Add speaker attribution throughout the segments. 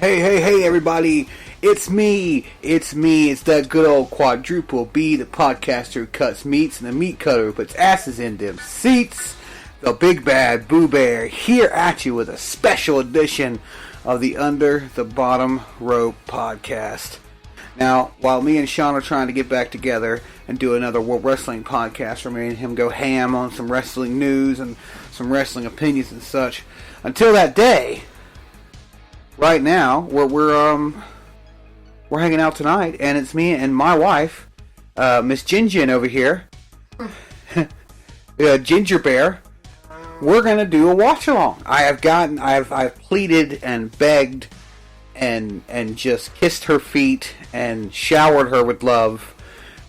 Speaker 1: Hey, everybody. It's me. It's that good old quadruple B, the podcaster who cuts meats and the meat cutter who puts asses in them seats. The big bad Boo Bear here at you with a special edition of the Under the Bottom Rope podcast. Now, while me and Sean are trying to get back together and do another World Wrestling podcast where me and him go ham on some wrestling news and some wrestling opinions and such, until that day, right now, we're hanging out tonight, and it's me and my wife, Miss Gingin over here, Ginger Bear. We're gonna do a watch along. I've pleaded and begged and just kissed her feet and showered her with love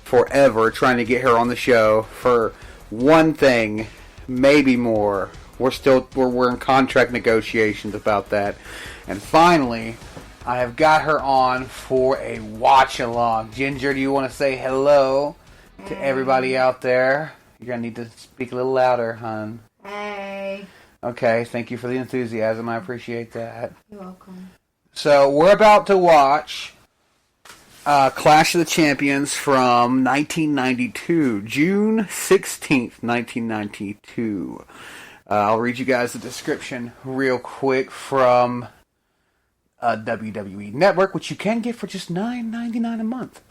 Speaker 1: forever, trying to get her on the show for one thing, maybe more. We're in contract negotiations about that. And finally, I have got her on for a watch-along. Ginger, do you want to say hello to everybody out there? You're going to need to speak a little louder, hon.
Speaker 2: Hey.
Speaker 1: Okay, thank you for the enthusiasm. I appreciate that.
Speaker 2: You're welcome.
Speaker 1: So, we're about to watch Clash of the Champions from 1992. June 16th, 1992. I'll read you guys the description real quick from WWE Network, which you can get for just $9.99 a month.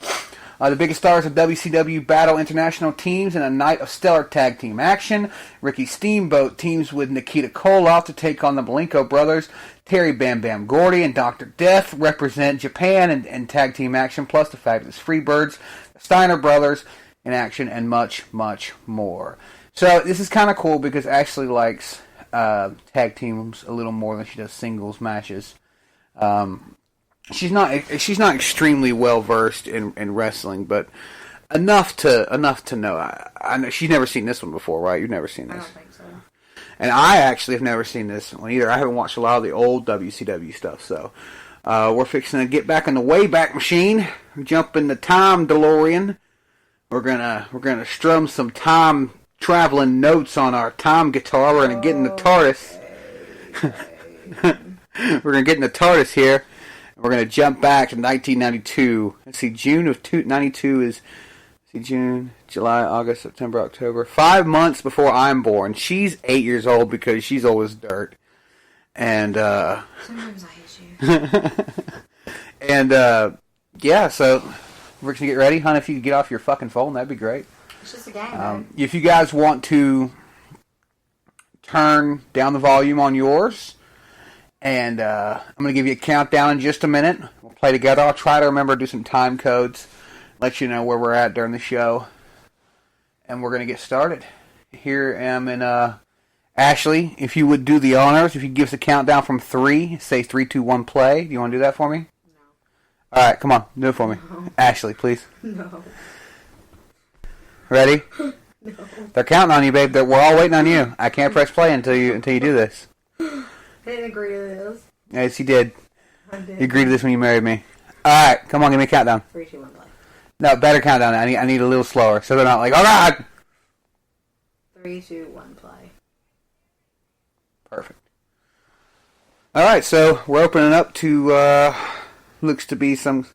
Speaker 1: The biggest stars of WCW battle international teams in a night of stellar tag team action. Ricky Steamboat teams with Nikita Koloff to take on the Malenko brothers. Terry Bam Bam Gordy and Dr. Death represent Japan in tag team action, plus the Fabulous Freebirds, the Steiner brothers in action, and much, much more. So this is kind of cool because Ashley likes tag teams a little more than she does singles matches. She's not extremely well versed in wrestling, but enough to know. I know she's never seen this one before, right? You've never seen this.
Speaker 2: I don't think so.
Speaker 1: And I actually have never seen this one either. I haven't watched a lot of the old WCW stuff, so we're fixing to get back in the Wayback Machine, jump in the time DeLorean. We're gonna strum some time traveling notes on our time guitar. We're gonna get in the TARDIS. We're gonna get in the TARDIS here. And we're gonna jump back to 1992. Let's see, June of 92 is June, July, August, September, October. 5 months before I'm born. She's 8 years old because she's old as dirt. And
Speaker 2: sometimes I hate you.
Speaker 1: And yeah, so we're gonna get ready, hon. If you could get off your fucking phone, that'd be great.
Speaker 2: It's just a game, right?
Speaker 1: If you guys want to turn down the volume on yours, and I'm going to give you a countdown in just a minute. We'll play together. I'll try to remember to do some time codes, let you know where we're at during the show, and we're going to get started. Here I am in Ashley, if you would do the honors, if you give us a countdown from 3, say 3, 2, 1, play. Do you want to do that for me?
Speaker 2: No.
Speaker 1: All right, come on, do it for me.
Speaker 2: No.
Speaker 1: Ashley, please.
Speaker 2: No.
Speaker 1: Ready?
Speaker 2: No.
Speaker 1: They're counting on you, babe. We're all waiting on you. I can't press play until you do this.
Speaker 2: I didn't agree to this.
Speaker 1: Yes, you did.
Speaker 2: I did.
Speaker 1: You agreed to this when you married me. All right, come on, give me a countdown.
Speaker 2: 3, 2, 1, play.
Speaker 1: No, better countdown. I need a little slower, so they're not like, oh God.
Speaker 2: 3, 2, 1, play.
Speaker 1: Perfect. All right, so we're opening up to looks to be some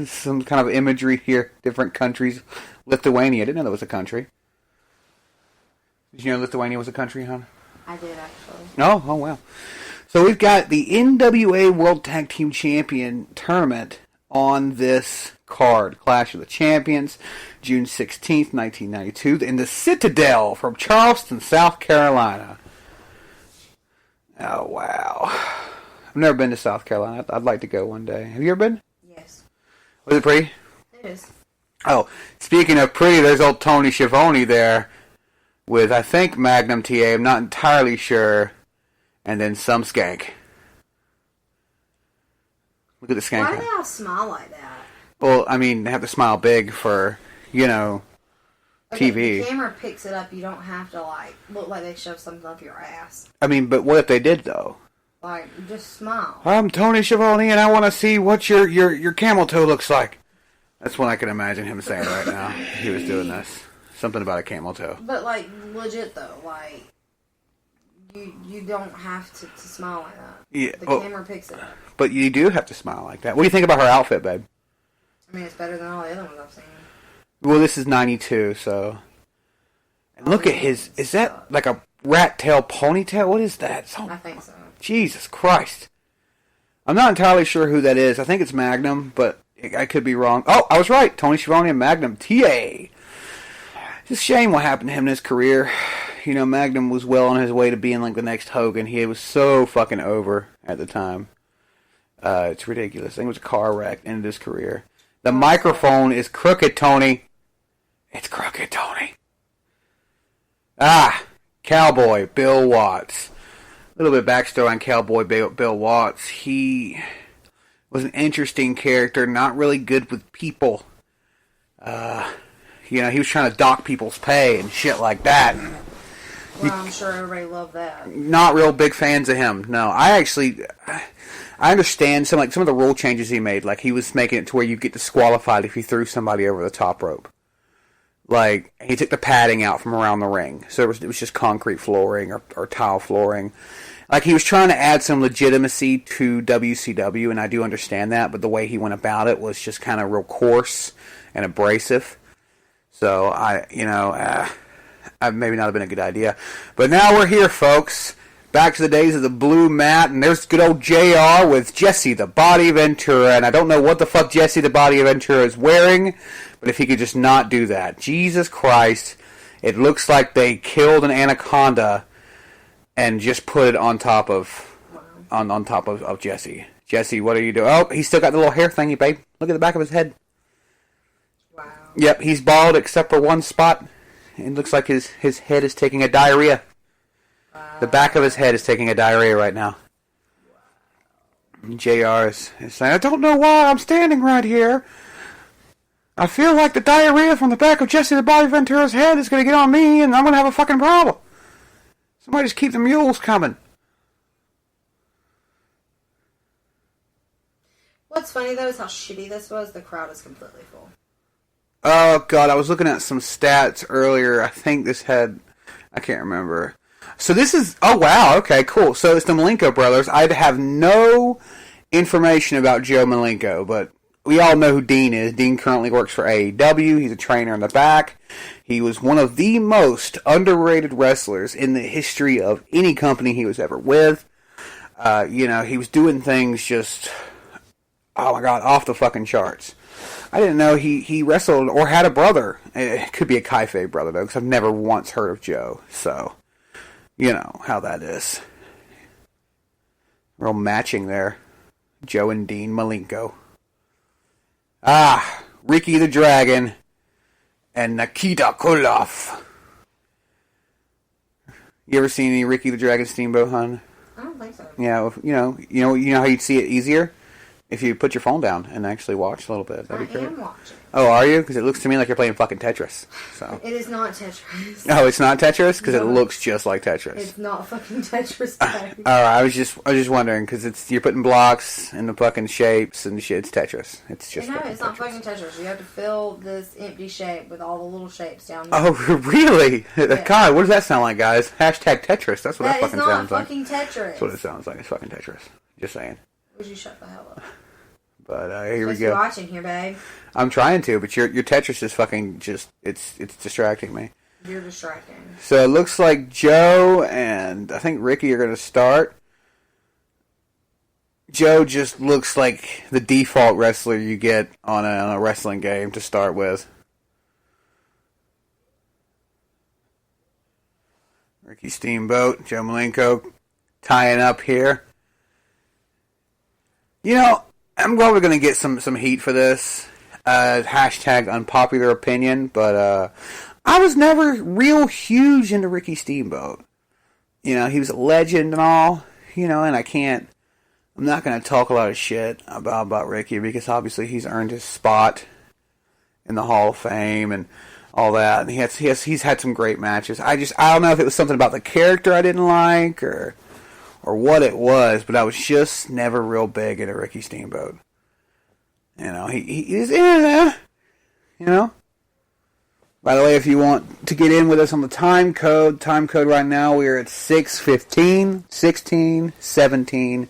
Speaker 1: some kind of imagery here. Different countries. Lithuania. I didn't know that was a country. Did you know Lithuania was a country, hon?
Speaker 2: I did, actually.
Speaker 1: Oh, wow. So we've got the NWA World Tag Team Champion Tournament on this card. Clash of the Champions, June 16th, 1992, in the Citadel from Charleston, South Carolina. Oh, wow. I've never been to South Carolina. I'd like to go one day. Have you ever been?
Speaker 2: Yes.
Speaker 1: Was it pretty?
Speaker 2: It is.
Speaker 1: Oh, speaking of pretty, there's old Tony Schiavone there with, I think, Magnum TA. I'm not entirely sure. And then some skank. Look at the skank.
Speaker 2: Why do they all smile like that?
Speaker 1: Well, I mean, they have to smile big for, TV.
Speaker 2: The camera picks it up. You don't have to, look like they shove something up your ass.
Speaker 1: I mean, but what if they did, though?
Speaker 2: Just smile.
Speaker 1: I'm Tony Schiavone, and I want to see what your camel toe looks like. That's what I can imagine him saying right now. He was doing this. Something about a camel toe.
Speaker 2: But, legit, though, You don't have to smile like that.
Speaker 1: Yeah,
Speaker 2: the camera picks it up.
Speaker 1: But you do have to smile like that. What do you think about her outfit, babe?
Speaker 2: I mean, it's better than all the other ones I've seen.
Speaker 1: Well, this is 92, so... And look at his... Is that like a rat tail ponytail? What is that?
Speaker 2: I think so.
Speaker 1: Jesus Christ. I'm not entirely sure who that is. I think it's Magnum, but I could be wrong. Oh, I was right. Tony Schiavone and Magnum. TA. It's a shame what happened to him in his career. You know, Magnum was well on his way to being like the next Hogan. He was so fucking over at the time. It's ridiculous. I think it was a car wreck, ended his career. The microphone is crooked, Tony. It's crooked, Tony. Cowboy Bill Watts. A little bit of backstory on Cowboy Bill Watts. He was an interesting character, not really good with people. He was trying to dock people's pay and shit like that.
Speaker 2: Well, I'm sure everybody loved that.
Speaker 1: Not real big fans of him. No, I understand some of the rule changes he made. Like, he was making it to where you get disqualified if you threw somebody over the top rope. Like, he took the padding out from around the ring. So it was just concrete flooring or tile flooring. Like, he was trying to add some legitimacy to WCW, and I do understand that, but the way he went about it was just kind of real coarse and abrasive. So, maybe not have been a good idea. But now we're here, folks. Back to the days of the blue mat, and there's good old JR with Jesse the Body Ventura, and I don't know what the fuck Jesse the Body Ventura is wearing, but if he could just not do that. Jesus Christ, it looks like they killed an anaconda and just put it on top of on top of Jesse. Jesse, what are you doing? Oh, he's still got the little hair thingy, babe. Look at the back of his head.
Speaker 2: Wow.
Speaker 1: Yep, he's bald except for one spot. It looks like his head is taking a diarrhea. The back of his head is taking a diarrhea right now. JR is saying, I don't know why I'm standing right here. I feel like the diarrhea from the back of Jesse the Body Ventura's head is going to get on me, and I'm going to have a fucking problem. Somebody just keep the mules coming.
Speaker 2: What's funny, though, is how shitty this was. The crowd is completely full.
Speaker 1: Oh, God, I was looking at some stats earlier. I think this had... I can't remember. So this is... Oh, wow. Okay, cool. So it's the Malenko brothers. I have no information about Joe Malenko, but we all know who Dean is. Dean currently works for AEW. He's a trainer in the back. He was one of the most underrated wrestlers in the history of any company he was ever with. He was doing things just... Oh, my God, off the fucking charts. I didn't know he wrestled or had a brother. It could be a kayfabe brother, though, because I've never once heard of Joe. So, you know how that is. Real matching there. Joe and Dean Malenko. Ricky the Dragon and Nikita Koloff. You ever seen any Ricky the Dragon Steamboat, hon?
Speaker 2: I don't think so.
Speaker 1: Yeah, well, you know how you'd see it easier? If you put your phone down and actually watch a little bit. That'd be great.
Speaker 2: I am watching.
Speaker 1: Oh, are you? Because it looks to me like you're playing fucking Tetris. So.
Speaker 2: It is not Tetris.
Speaker 1: No, it's not Tetris? Because it looks just like Tetris.
Speaker 2: It's not fucking Tetris, guys.
Speaker 1: Alright, I was just wondering, because you're putting blocks in the fucking shapes and shit. It's Tetris. It's just
Speaker 2: No, it's not fucking Tetris. You have to fill this empty shape with all the little shapes down there.
Speaker 1: Oh, really?
Speaker 2: Yeah.
Speaker 1: God, what does that sound like, guys? Hashtag Tetris. That's what that fucking sounds like.
Speaker 2: That is not fucking Tetris.
Speaker 1: That's what it sounds like. It's fucking Tetris. Just saying.
Speaker 2: Would you shut the hell up?
Speaker 1: But here we go.
Speaker 2: Watching here, babe.
Speaker 1: I'm trying to, but your Tetris is fucking just it's distracting me.
Speaker 2: You're distracting.
Speaker 1: So it looks like Joe and I think Ricky are going to start. Joe just looks like the default wrestler you get on a wrestling game to start with. Ricky Steamboat, Joe Malenko tying up here. You know, I'm probably going to get some heat for this. Hashtag unpopular opinion, but I was never real huge into Ricky Steamboat. You know, he was a legend and all, and I'm not going to talk a lot of shit about Ricky because obviously he's earned his spot in the Hall of Fame and all that. And he's had some great matches. I don't know if it was something about the character I didn't like or what it was, but I was just never real big into Ricky Steamboat. He's in there, By the way, if you want to get in with us on the time code right now, we are at 6:15, 16, 17,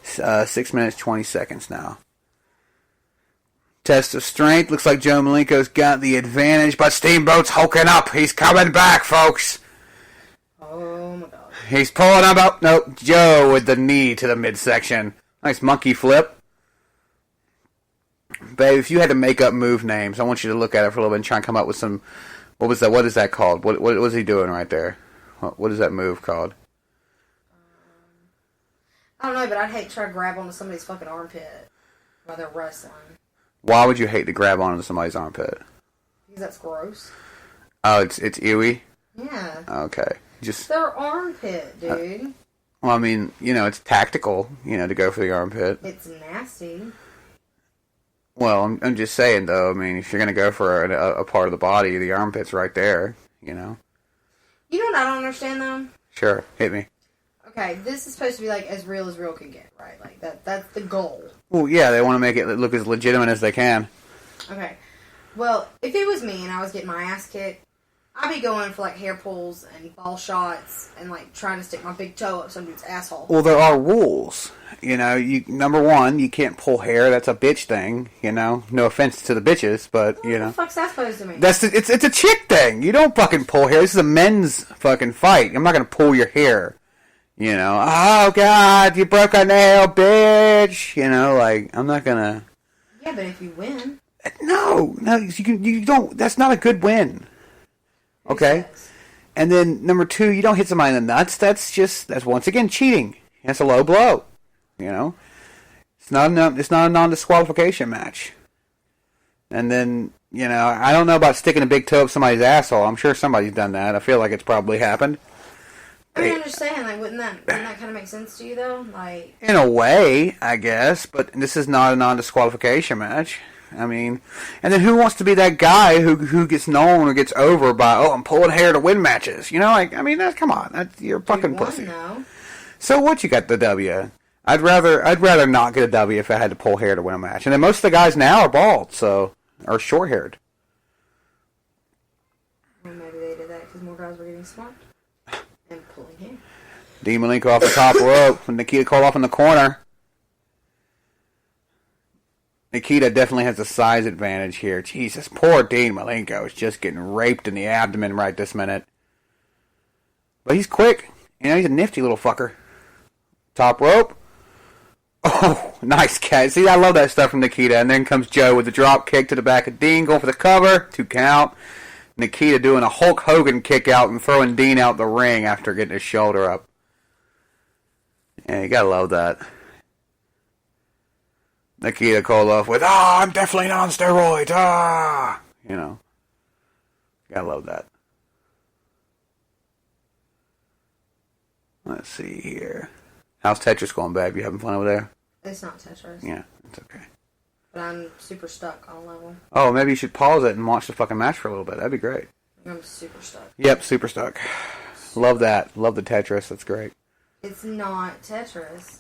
Speaker 1: 6 minutes, 20 seconds now. Test of strength. Looks like Joe Malenko's got the advantage, but Steamboat's hulking up. He's coming back, folks.
Speaker 2: Oh, my God.
Speaker 1: He's pulling him up. Nope. Joe with the knee to the midsection. Nice monkey flip. Babe, if you had to make up move names, I want you to look at it for a little bit and try and come up with some... What was that? What is that called? What was he doing right there? What is that move called?
Speaker 2: I don't know, but I'd hate to try to grab onto somebody's fucking armpit while they're wrestling.
Speaker 1: Why would you hate to grab onto somebody's armpit?
Speaker 2: Because that's gross.
Speaker 1: Oh, it's ewy?
Speaker 2: Yeah.
Speaker 1: Okay.
Speaker 2: Just their armpit, dude.
Speaker 1: Well, I mean, it's tactical, to go for the armpit.
Speaker 2: It's nasty.
Speaker 1: Well, I'm just saying, though, I mean, if you're going to go for a part of the body, the armpit's right there,
Speaker 2: You know what I don't understand, though?
Speaker 1: Sure, hit me.
Speaker 2: Okay, this is supposed to be, as real can get, right? That's the goal.
Speaker 1: Well, yeah, they want to make it look as legitimate as they can.
Speaker 2: Okay. Well, if it was me and I was getting my ass kicked, I'd be going for, hair pulls and ball shots and, trying to stick my big toe up some dude's asshole.
Speaker 1: Well, there are rules. Number one, you can't pull hair. That's a bitch thing, No offense to the bitches, but,
Speaker 2: What the fuck's that supposed to mean?
Speaker 1: It's a chick thing. You don't fucking pull hair. This is a men's fucking fight. I'm not going to pull your hair. Oh, God, you broke a nail, bitch. I'm not going to...
Speaker 2: Yeah, but if you win...
Speaker 1: No, you don't... That's not a good win. Okay? And then, number two, you don't hit somebody in the nuts. That's once again cheating. That's a low blow. It's not a non-disqualification match. And then, I don't know about sticking a big toe up somebody's asshole. I'm sure somebody's done that. I feel like it's probably happened.
Speaker 2: I mean, I'm just saying, wouldn't that kind of make sense to you, though?
Speaker 1: In a way, I guess, but this is not a non-disqualification match. I mean, and then who wants to be that guy who gets known or gets over by, I'm pulling hair to win matches? Come on, you're fucking pussy.
Speaker 2: No.
Speaker 1: So what, you got the W? I'd rather not get a W if I had to pull hair to win a match. And then most of the guys now are bald, or short-haired.
Speaker 2: Well, maybe they did that because more guys were getting smart and pulling hair.
Speaker 1: Dean Malenko off the top rope, Nikita Koloff in the corner. Nikita definitely has a size advantage here. Jesus, poor Dean Malenko is just getting raped in the abdomen right this minute. But he's quick. He's a nifty little fucker. Top rope. Oh, nice catch. See, I love that stuff from Nikita. And then comes Joe with the drop kick to the back of Dean, going for the cover. 2 count. Nikita doing a Hulk Hogan kick out and throwing Dean out the ring after getting his shoulder up. Yeah, you gotta love that. Nikita Koloff with, I'm definitely on steroids, Gotta love that. Let's see here. How's Tetris going, babe? You having fun over there?
Speaker 2: It's not Tetris.
Speaker 1: Yeah, it's okay.
Speaker 2: But I'm super stuck on a level.
Speaker 1: Oh, maybe you should pause it and watch the fucking match for a little bit. That'd be great.
Speaker 2: I'm super stuck.
Speaker 1: Yep, super stuck. Love that. Love the Tetris. That's great.
Speaker 2: It's not Tetris.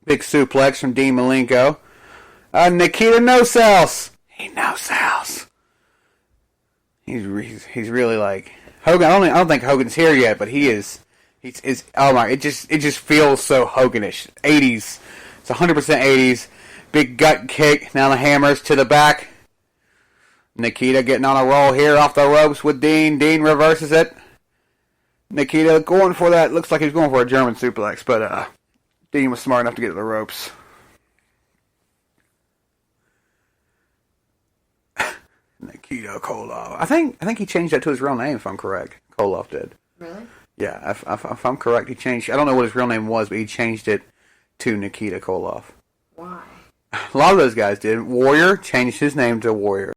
Speaker 1: Big suplex from Dean Malenko. Nikita no-sells. He no-sells. He's really like... Hogan, I don't think Hogan's here yet, but he is... He's oh my... It just feels so Hoganish. 80s. It's 100% 80s. Big gut kick. Now the hammers to the back. Nikita getting on a roll here off the ropes with Dean. Dean reverses it. Nikita going for that. Looks like he's going for a German suplex, but Dean was smart enough to get to the ropes. Nikita Koloff. I think he changed that to his real name, if I'm correct. Koloff did.
Speaker 2: Really?
Speaker 1: Yeah, if I'm correct, he changed... I don't know what his real name was, but he changed it to Nikita Koloff.
Speaker 2: Why?
Speaker 1: A lot of those guys did. Warrior changed his name to Warrior.